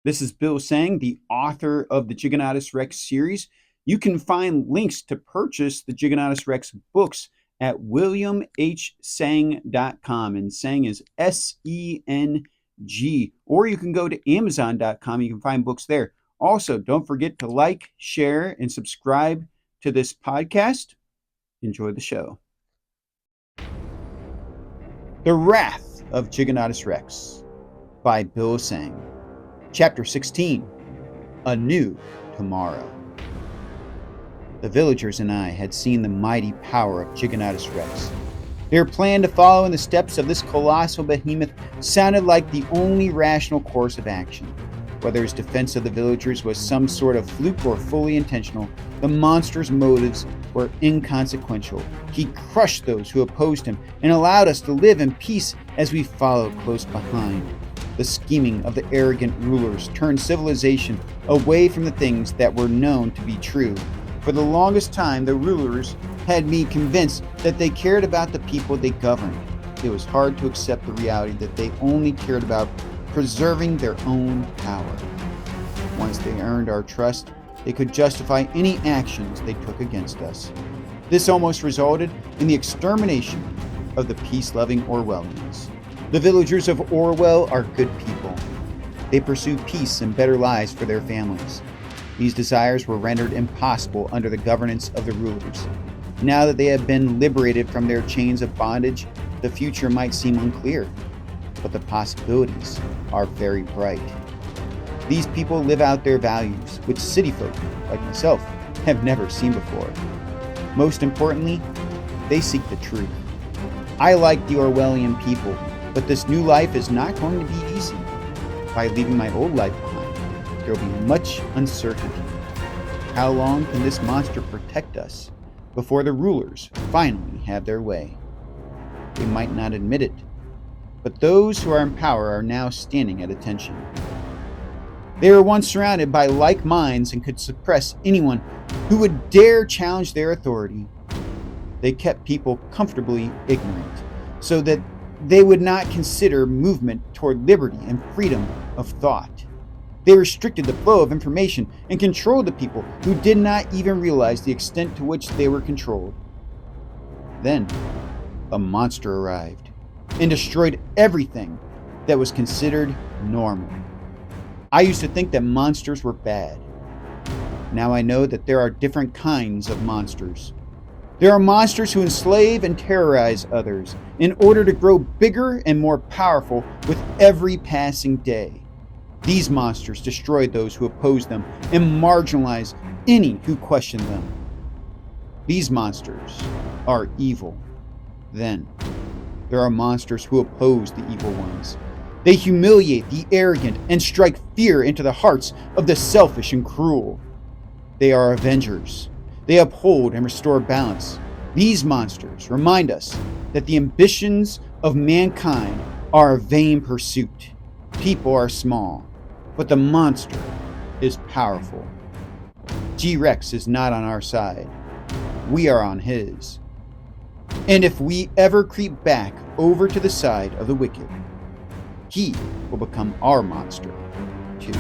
This is Bill Sang, the author of the Giganotus Rex series. You can find links to purchase the Giganotus Rex books at williamhsang.com, and Sang is Seng, or you can go to amazon.com. You can find books there. Also, don't forget to like, share, and subscribe to this podcast. Enjoy the show. The Wrath of Giganotus Rex by Bill Sang. Chapter 16, A New Tomorrow. The villagers and I had seen the mighty power of Giganotus Rex. Their plan to follow in the steps of this colossal behemoth sounded like the only rational course of action. Whether his defense of the villagers was some sort of fluke or fully intentional, the monster's motives were inconsequential. He crushed those who opposed him and allowed us to live in peace as we followed close behind. The scheming of the arrogant rulers turned civilization away from the things that were known to be true. For the longest time, the rulers had me convinced that they cared about the people they governed. It was hard to accept the reality that they only cared about preserving their own power. Once they earned our trust, they could justify any actions they took against us. This almost resulted in the extermination of the peace-loving Orwellians. The villagers of Orwell are good people. They pursue peace and better lives for their families. These desires were rendered impossible under the governance of the rulers. Now that they have been liberated from their chains of bondage, the future might seem unclear, but the possibilities are very bright. These people live out their values, which city folk, like myself, have never seen before. Most importantly, they seek the truth. I like the Orwellian people, but this new life is not going to be easy. By leaving my old life behind, there will be much uncertainty. How long can this monster protect us before the rulers finally have their way? They might not admit it, but those who are in power are now standing at attention. They were once surrounded by like minds and could suppress anyone who would dare challenge their authority. They kept people comfortably ignorant so that they would not consider movement toward liberty and freedom of thought. They restricted the flow of information and controlled the people who did not even realize the extent to which they were controlled. Then, a monster arrived and destroyed everything that was considered normal. I used to think that monsters were bad. Now I know that there are different kinds of monsters. There are monsters who enslave and terrorize others in order to grow bigger and more powerful with every passing day. These monsters destroy those who oppose them and marginalize any who question them. These monsters are evil. Then, there are monsters who oppose the evil ones. They humiliate the arrogant and strike fear into the hearts of the selfish and cruel. They are avengers. They uphold and restore balance. These monsters remind us that the ambitions of mankind are a vain pursuit. People are small, but the monster is powerful. G-Rex is not on our side. We are on his. And if we ever creep back over to the side of the wicked, he will become our monster, too.